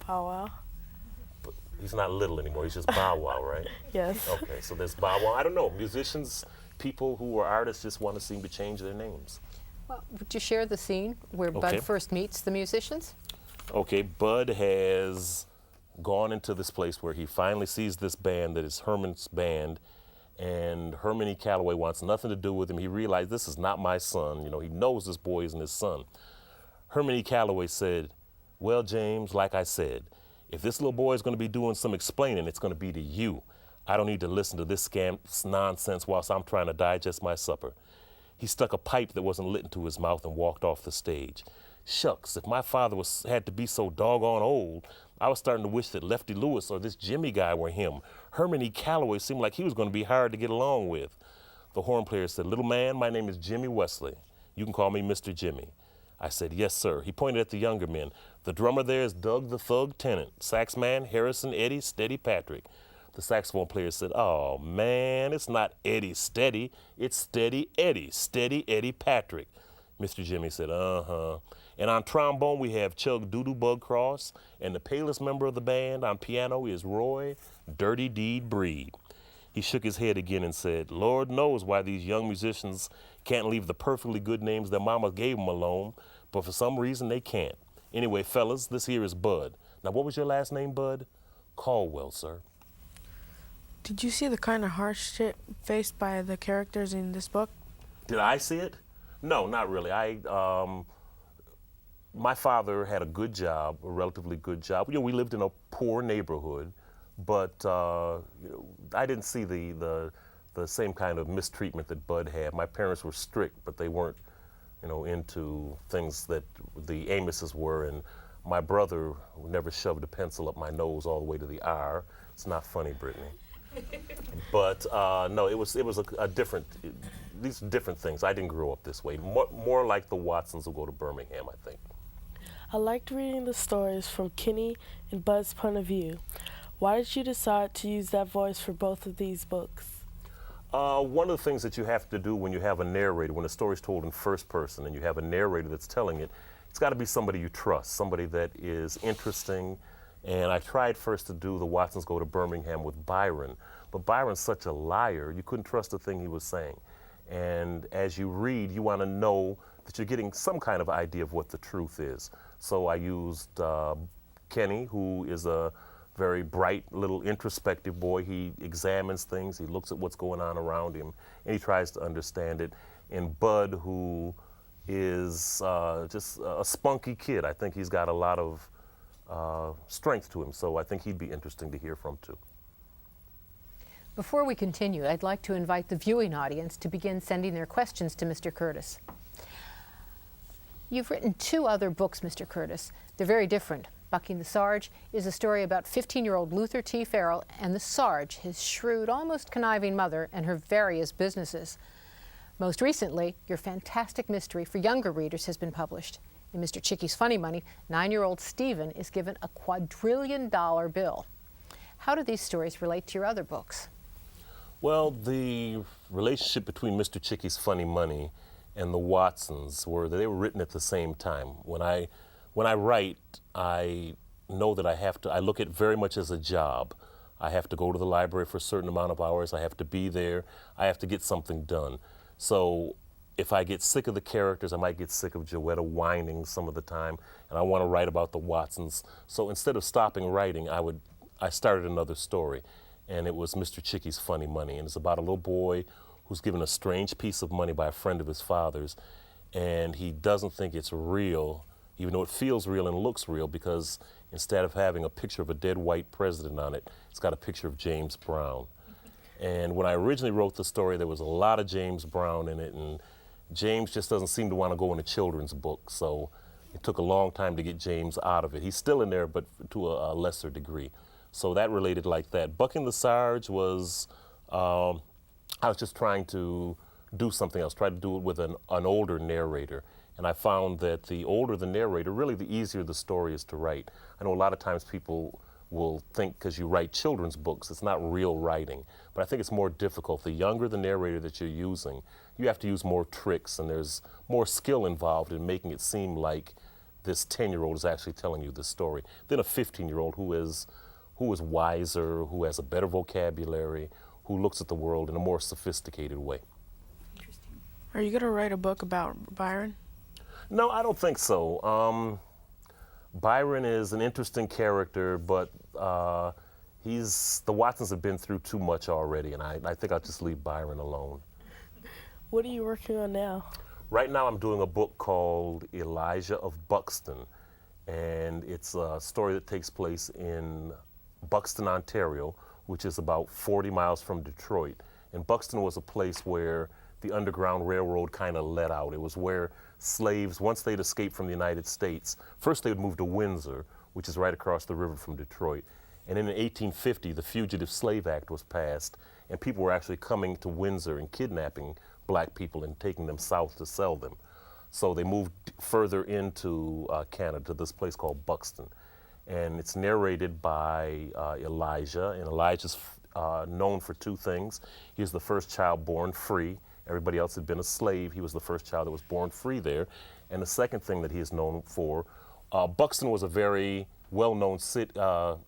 Bow Wow. He's not little anymore. He's just Bow Wow, right? Yes. Okay, so there's Bow Wow. I don't know. Musicians, people who are artists just want to seem to change their names. Well, would you share the scene where Bud first meets the musicians? Okay, Bud has gone into this place where he finally sees this band that is Herman's band, and Herman E. Calloway wants nothing to do with him. He realized, this is not my son. You know, he knows this boy isn't his son. Herman E. Calloway said, well, James, like I said, if this little boy is going to be doing some explaining, it's going to be to you. I don't need to listen to this scam nonsense whilst I'm trying to digest my supper. He stuck a pipe that wasn't lit into his mouth and walked off the stage. Shucks, if my father had to be so doggone old, I was starting to wish that Lefty Lewis or this Jimmy guy were him. Herman E. Calloway seemed like he was going to be hard to get along with. The horn player said, little man, my name is Jimmy Wesley. You can call me Mr. Jimmy. I said, yes, sir. He pointed at the younger men. The drummer there is Doug the Thug Tennant. Sax man, Harrison Eddie Steady Patrick. The saxophone player said, oh, man, it's not Eddie Steady. It's Steady Eddie Patrick. Mr. Jimmy said, uh-huh. And on trombone, we have Chug Doodoo Bug Cross. And the palest member of the band on piano is Roy Dirty Deed Breed. He shook his head again and said, Lord knows why these young musicians can't leave the perfectly good names their mama gave them alone, but for some reason they can't. Anyway, fellas, this here is Bud. Now, what was your last name, Bud? Caldwell, sir. Did you see the kind of harsh shit faced by the characters in this book? Did I see it? No, not really. My father had a good job, a relatively good job. You know, we lived in a poor neighborhood, but you know, I didn't see the the same kind of mistreatment that Bud had. My parents were strict, but they weren't, into things that the Amoses were. And my brother never shoved a pencil up my nose all the way to the R. It's not funny, Brittany. But no, it was a different. These are different things. I didn't grow up this way. More like the Watsons will go to Birmingham, I think. I liked reading the stories from Kenny and Bud's point of view. Why did you decide to use that voice for both of these books? One of the things that you have to do when you have a narrator, when a story's told in first person and you have a narrator that's telling it, it's got to be somebody you trust, somebody that is interesting. And I tried first to do The Watsons Go to Birmingham with Byron, but Byron's such a liar, you couldn't trust a thing he was saying. And as you read, you want to know that you're getting some kind of idea of what the truth is. So I used Kenny, who is a very bright little introspective boy. He examines things, he looks at what's going on around him, and he tries to understand it. And Bud, who is just a spunky kid. I think he's got a lot of strength to him, so I think he'd be interesting to hear from too. Before we continue, I'd like to invite the viewing audience to begin sending their questions to Mr. Curtis. You've written 2 other books, Mr. Curtis. They're very different. Bucking the Sarge is a story about 15-year-old Luther T. Farrell and the Sarge, his shrewd, almost conniving mother, and her various businesses. Most recently, your fantastic mystery for younger readers has been published. In Mr. Chicky's Funny Money, 9-year-old Stephen is given a quadrillion-dollar bill. How do these stories relate to your other books? Well, the relationship between Mr. Chicky's Funny Money and the Watsons they were written at the same time. When I write, I know that I look at it very much as a job. I have to go to the library for a certain amount of hours. I have to be there. I have to get something done. So if I get sick of the characters, I might get sick of Joetta whining some of the time, and I want to write about the Watsons. So instead of stopping writing, I started another story, and it was Mr. Chicky's Funny Money, and it's about a little boy who's given a strange piece of money by a friend of his father's, and he doesn't think it's real, even though it feels real and looks real, because instead of having a picture of a dead white president on it, it's got a picture of James Brown. And when I originally wrote the story, there was a lot of James Brown in it, and James just doesn't seem to want to go in a children's book, so it took a long time to get James out of it. He's still in there, but to a lesser degree. So that related like that. Bucking the Sarge was, I was just trying to do something else, try to do it with an older narrator. And I found that the older the narrator, really the easier the story is to write. I know a lot of times people will think because you write children's books, it's not real writing. But I think it's more difficult. The younger the narrator that you're using, you have to use more tricks, and there's more skill involved in making it seem like this 10-year-old is actually telling you this story than a 15-year-old who is wiser, who has a better vocabulary, who looks at the world in a more sophisticated way. Interesting. Are you going to write a book about Byron? No, I don't think so. Byron is an interesting character, but the Watsons have been through too much already, and I think I'll just leave Byron alone. What are you working on now? Right now I'm doing a book called Elijah of Buxton, and it's a story that takes place in Buxton, Ontario, which is about 40 miles from Detroit. And Buxton was a place where the Underground Railroad kind of let out. It was where slaves, once they'd escaped from the United States, first they would move to Windsor, which is right across the river from Detroit. And in 1850, the Fugitive Slave Act was passed, and people were actually coming to Windsor and kidnapping black people and taking them south to sell them. So they moved further into Canada to this place called Buxton. And it's narrated by Elijah, and Elijah's known for 2 things. He was the first child born free. Everybody else had been a slave. He was the first child that was born free there. And the second thing that he is known for, Buxton was a very well-known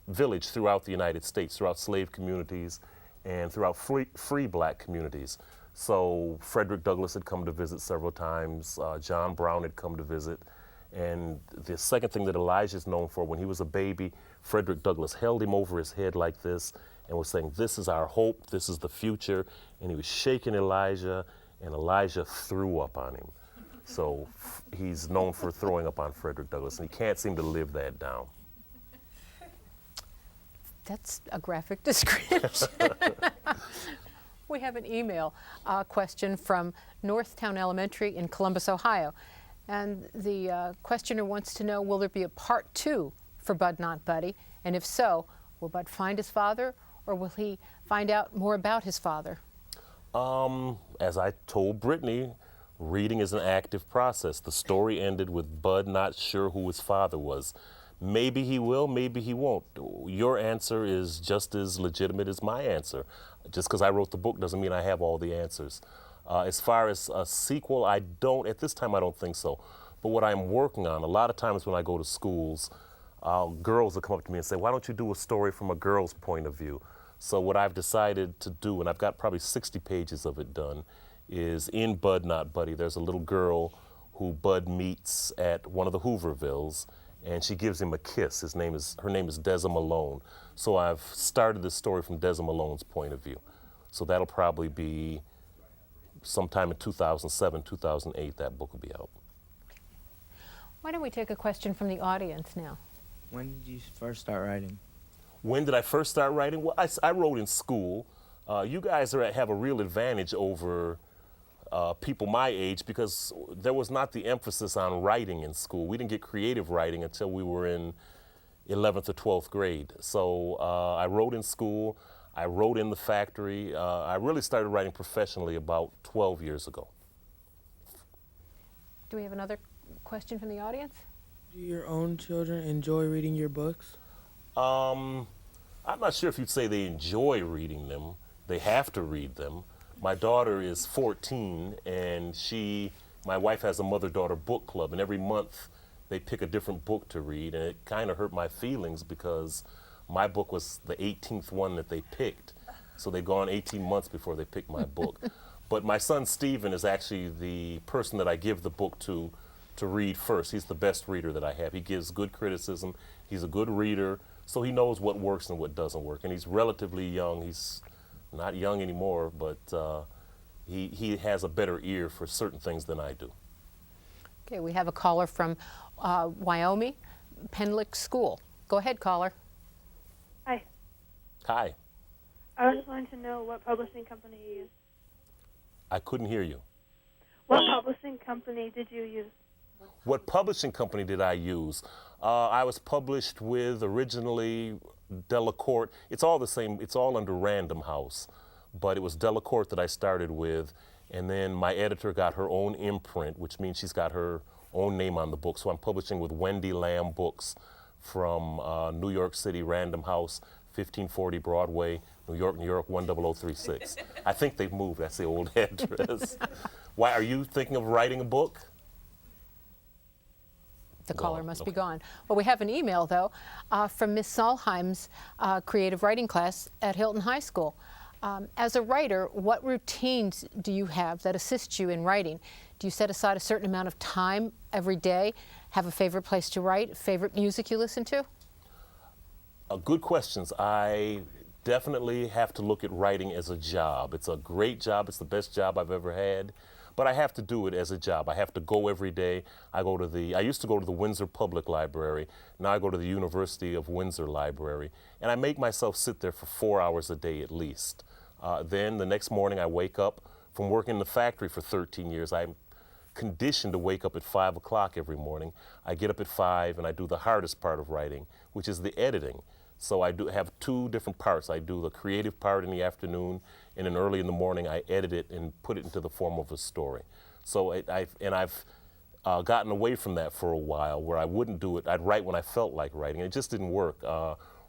village throughout the United States, throughout slave communities and throughout free black communities. So Frederick Douglass had come to visit several times. John Brown had come to visit. And the second thing that Elijah is known for, when he was a baby, Frederick Douglass held him over his head like this and was saying, "This is our hope, this is the future." And he was shaking Elijah, and Elijah threw up on him. So he's known for throwing up on Frederick Douglass, and he can't seem to live that down. That's a graphic description. We have an email question from Northtown Elementary in Columbus, Ohio. And the questioner wants to know, will there be a part 2 for Bud Not Buddy? And if so, will Bud find his father, or will he find out more about his father? As I told Brittany, reading is an active process. The story ended with Bud not sure who his father was. Maybe he will, maybe he won't. Your answer is just as legitimate as my answer. Just because I wrote the book doesn't mean I have all the answers. As far as a sequel, at this time I don't think so. But what I'm working on, a lot of times when I go to schools, girls will come up to me and say, why don't you do a story from a girl's point of view? So what I've decided to do, and I've got probably 60 pages of it done, is in Bud Not Buddy, there's a little girl who Bud meets at one of the Hoovervilles, and she gives him a kiss. Her name is Deza Malone. So I've started this story from Deza Malone's point of view. So that'll probably be sometime in 2007, 2008, that book will be out. Why don't we take a question from the audience now? When did you first start writing? When did I first start writing? Well, I wrote in school. You guys have a real advantage over people my age because there was not the emphasis on writing in school. We didn't get creative writing until we were in 11th or 12th grade. So I wrote in school. I wrote in the factory. I really started writing professionally about 12 years ago. Do we have another question from the audience? Do your own children enjoy reading your books? I'm not sure if you'd say they enjoy reading them. They have to read them. My daughter is 14, and my wife has a mother-daughter book club, and every month they pick a different book to read, and it kind of hurt my feelings because my book was the 18th one that they picked. So they've gone 18 months before they picked my book. But my son Stephen is actually the person that I give the book to read first. He's the best reader that I have. He gives good criticism. He's a good reader, so he knows what works and what doesn't work. And he's relatively young. He's not young anymore, but he has a better ear for certain things than I do. Okay, we have a caller from Wyoming, Penlick School. Go ahead, caller. Hi. Hi. I was wanting to know what publishing company you used. I couldn't hear you. What publishing company did you use? What publishing company did I use? I was published with originally Delacorte. It's all the same. It's all under Random House, but it was Delacorte that I started with, and then my editor got her own imprint, which means she's got her own name on the book. So I'm publishing with Wendy Lamb Books from New York City, Random House, 1540 Broadway, New York, 10036. I think they've moved. That's the old address. Why, are you thinking of writing a book? The caller must be Okay. gone. Well, we have an email, though, from Miss Solheim's creative writing class at Hylton High School. As a writer, what routines do you have that assist you in writing? Do you set aside a certain amount of time every day? Have a favorite place to write? Favorite music you listen to? Good questions. I definitely have to look at writing as a job. It's a great job. It's the best job I've ever had. But I have to do it as a job. I have to go every day. I used to go to the Windsor Public Library. Now I go to the University of Windsor Library. And I make myself sit there for 4 hours a day at least. Then the next morning I wake up from working in the factory for 13 years. I'm conditioned to wake up at 5 o'clock every morning. I get up at 5 and I do the hardest part of writing, which is the editing. So I do have two different parts. I do the creative part in the afternoon, and then early in the morning I edit it and put it into the form of a story. So I've gotten away from that for a while, where I wouldn't do it. I'd write when I felt like writing. It just didn't work.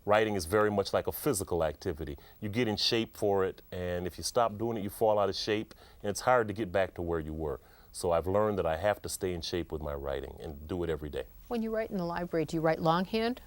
Writing is very much like a physical activity. You get in shape for it, and if you stop doing it, you fall out of shape, and it's hard to get back to where you were. So I've learned that I have to stay in shape with my writing and do it every day. When you write in the library, do you write longhand?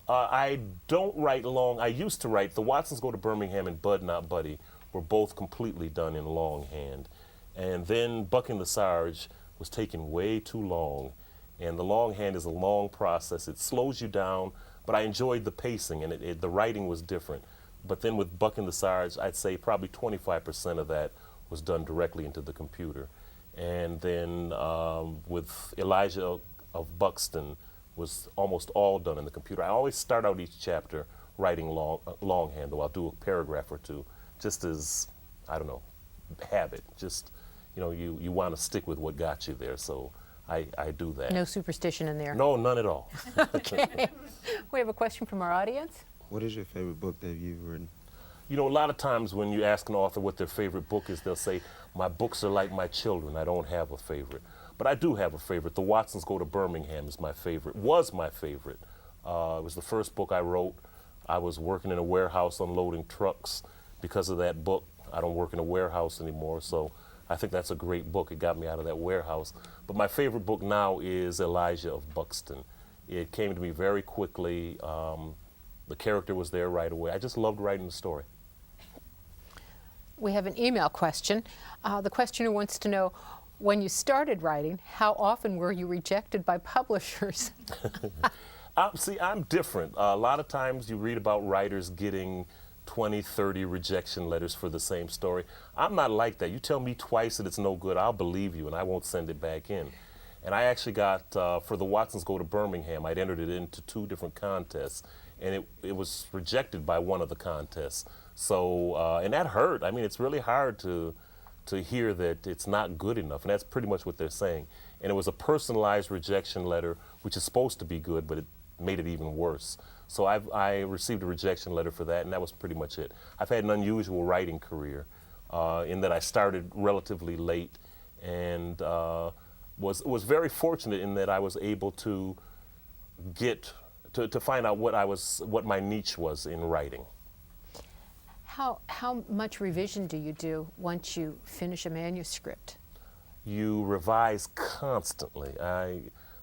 I don't write long. I used to write. The Watsons Go to Birmingham and Bud Not Buddy were both completely done in longhand. And then Bucking the Sarge was taking way too long. And the longhand is a long process. It slows you down, but I enjoyed the pacing, and the writing was different. But then with Bucking the Sarge, I'd say probably 25% of that was done directly into the computer. And then with Elijah of Buxton, was almost all done in the computer. I always start out each chapter writing longhand, though I'll do a paragraph or two, just as I don't know, habit. Just, you know, you want to stick with what got you there. So I do that. No superstition in there. No, none at all. Okay. We have a question from our audience. What is your favorite book that you've written? You know, a lot of times when you ask an author what their favorite book is, they'll say, my books are like my children. I don't have a favorite. But I do have a favorite. The Watsons Go to Birmingham is my favorite, was my favorite. It was the first book I wrote. I was working in a warehouse unloading trucks. Because of that book, I don't work in a warehouse anymore, so I think that's a great book. It got me out of that warehouse. But my favorite book now is Elijah of Buxton. It came to me very quickly. The character was there right away. I just loved writing the story. We have an email question. The questioner wants to know, when you started writing, how often were you rejected by publishers? See, I'm different. A lot of times you read about writers getting 20, 30 rejection letters for the same story. I'm not like that. You tell me twice that it's no good, I'll believe you and I won't send it back in. And I actually got, for the Watsons Go to Birmingham, I'd entered it into 2 different contests, and it was rejected by one of the contests. So, and that hurt. I mean, it's really hard to hear that it's not good enough, and that's pretty much what they're saying. And it was a personalized rejection letter, which is supposed to be good, but it made it even worse. So I received a rejection letter for that, and that was pretty much it. I've had an unusual writing career in that I started relatively late, and was very fortunate in that I was able to get to find out what my niche was in writing. How much revision do you do once you finish a manuscript? You revise constantly.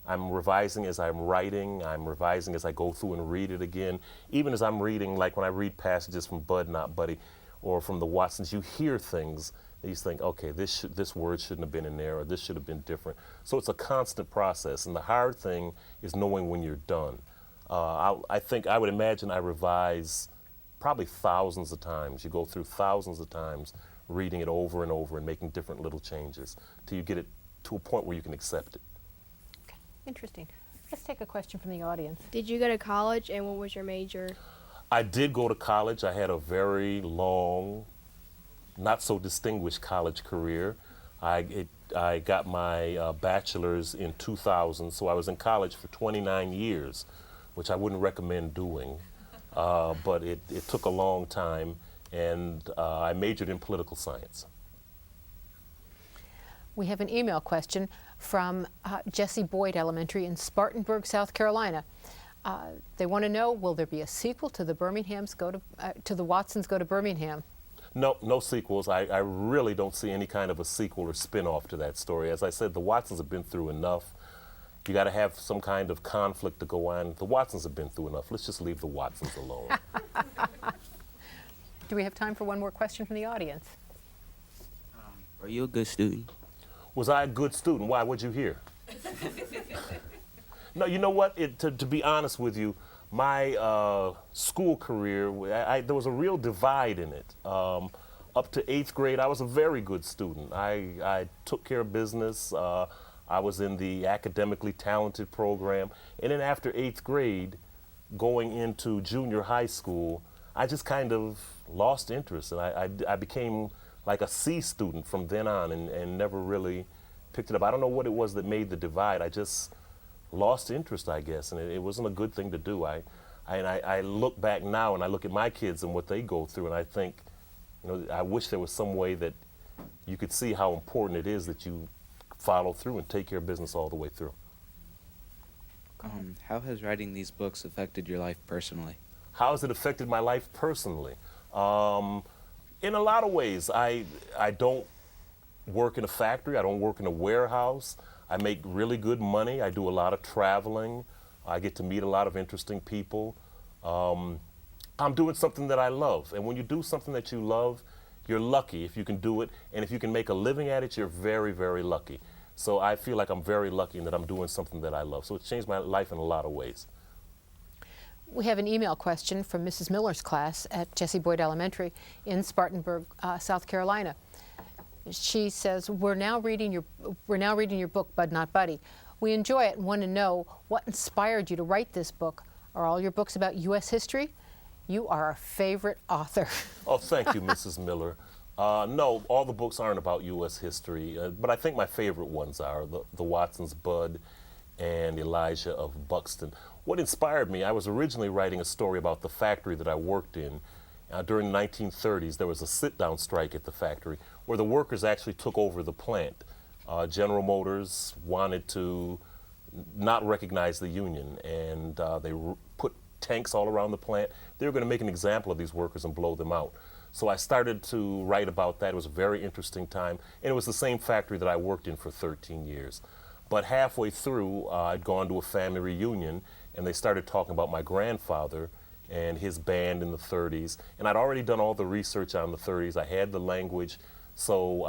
I'm revising as I'm writing. I'm revising as I go through and read it again. Even as I'm reading, like when I read passages from Bud Not Buddy or from the Watsons, you hear things that you think, okay, this word shouldn't have been in there, or this should have been different. So it's a constant process, and the hard thing is knowing when you're done. I would imagine I revise probably thousands of times. You go through thousands of times reading it over and over and making different little changes till you get it to a point where you can accept it. Okay, interesting. Let's take a question from the audience. Did you go to college, and what was your major? I did go to college. I had a very long, not so distinguished college career. I got my bachelor's in 2000, so I was in college for 29 years, which I wouldn't recommend doing. But it took a long time, and I majored in political science. We have an email question from Jesse Boyd Elementary in Spartanburg, South Carolina. They want to know, will there be a sequel to the Watsons Go to Birmingham? No sequels. I really don't see any kind of a sequel or spin-off to that story. As I said, the Watsons have been through enough. You got to have some kind of conflict to go on. The Watsons have been through enough. Let's just leave the Watsons alone. Do we have time for one more question from the audience? Are you a good student? Was I a good student? Why? What'd you hear? No, you know what? To be honest with you, my school career, there was a real divide in it. Up to 8th grade, I was a very good student. I took care of business. I was in the academically talented program. And then after 8th grade, going into junior high school, I just kind of lost interest. And I became like a C student from then on and never really picked it up. I don't know what it was that made the divide. I just lost interest, I guess, and it wasn't a good thing to do. I look back now and I look at my kids and what they go through, and I think, you know, I wish there was some way that you could see how important it is that you follow through and take care of business all the way through. How has writing these books affected your life personally? How has it affected my life personally? In a lot of ways. I don't work in a factory. I don't work in a warehouse. I make really good money. I do a lot of traveling. I get to meet a lot of interesting people. I'm doing something that I love. And when you do something that you love, you're lucky if you can do it. And if you can make a living at it, you're very, very lucky. So I feel like I'm very lucky in that I'm doing something that I love. So it's changed my life in a lot of ways. We have an email question from Mrs. Miller's class at Jesse Boyd Elementary in Spartanburg, South Carolina. She says, we're now reading your book, Bud Not Buddy. We enjoy it and want to know what inspired you to write this book. Are all your books about U.S. history? You are our favorite author. Oh, thank you, Mrs. Miller. No, all the books aren't about U.S. history, but I think my favorite ones are the Watson's Bud and Elijah of Buxton. What inspired me, I was originally writing a story about the factory that I worked in. During the 1930s, there was a sit-down strike at the factory where the workers actually took over the plant. General Motors wanted to not recognize the union, and they put tanks all around the plant. They were going to make an example of these workers and blow them out. So I started to write about that. It was a very interesting time, and it was the same factory that I worked in for 13 years. But halfway through, I'd gone to a family reunion, and they started talking about my grandfather and his band in the 30s. And I'd already done all the research on the 30s. I had the language, so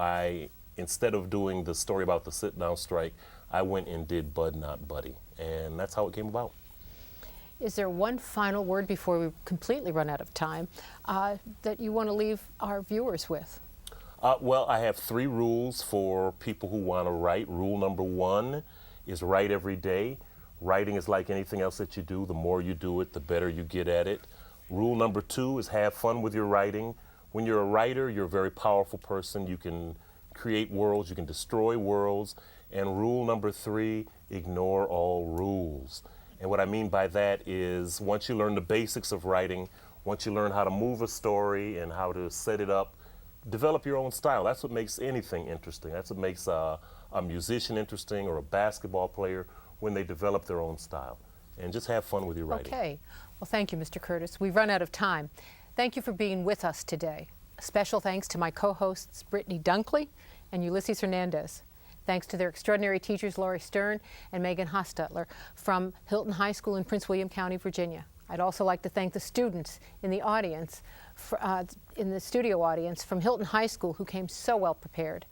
instead of doing the story about the sit-down strike, I went and did Bud Not Buddy, and that's how it came about. Is there one final word before we completely run out of time that you want to leave our viewers with? Well, I have 3 rules for people who want to write. Rule number 1 is write every day. Writing is like anything else that you do. The more you do it, the better you get at it. Rule number 2 is have fun with your writing. When you're a writer, you're a very powerful person. You can create worlds, you can destroy worlds. And rule number 3, ignore all rules. And what I mean by that is once you learn the basics of writing, once you learn how to move a story and how to set it up, develop your own style. That's what makes anything interesting. That's what makes a musician interesting or a basketball player, when they develop their own style. And just have fun with your writing. Okay. Well, thank you, Mr. Curtis. We've run out of time. Thank you for being with us today. A special thanks to my co-hosts, Brittany Dunkley and Ulysses Hernandez. Thanks to their extraordinary teachers, Laurie Stern and Megan Hostetler from Hylton High School in Prince William County, Virginia. I'd also like to thank the students in the audience, in the studio audience from Hylton High School who came so well prepared.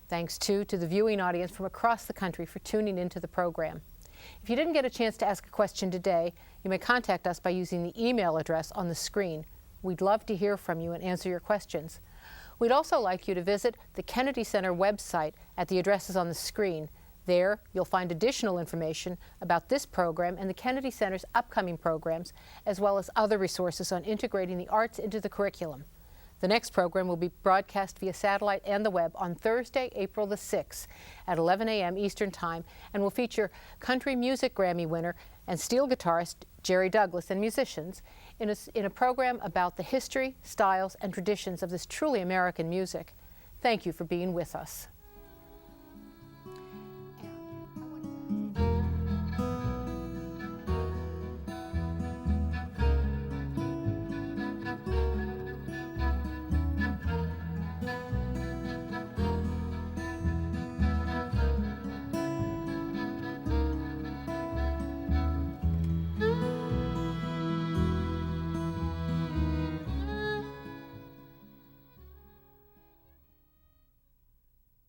Thanks too to the viewing audience from across the country for tuning into the program. If you didn't get a chance to ask a question today, you may contact us by using the email address on the screen. We'd love to hear from you and answer your questions. We'd also like you to visit the Kennedy Center website at the addresses on the screen. There, you'll find additional information about this program and the Kennedy Center's upcoming programs, as well as other resources on integrating the arts into the curriculum. The next program will be broadcast via satellite and the web on Thursday, April the 6th at 11 a.m. Eastern Time, and will feature country music Grammy winner and steel guitarist Jerry Douglas and musicians in a program about the history, styles, and traditions of this truly American music. Thank you for being with us.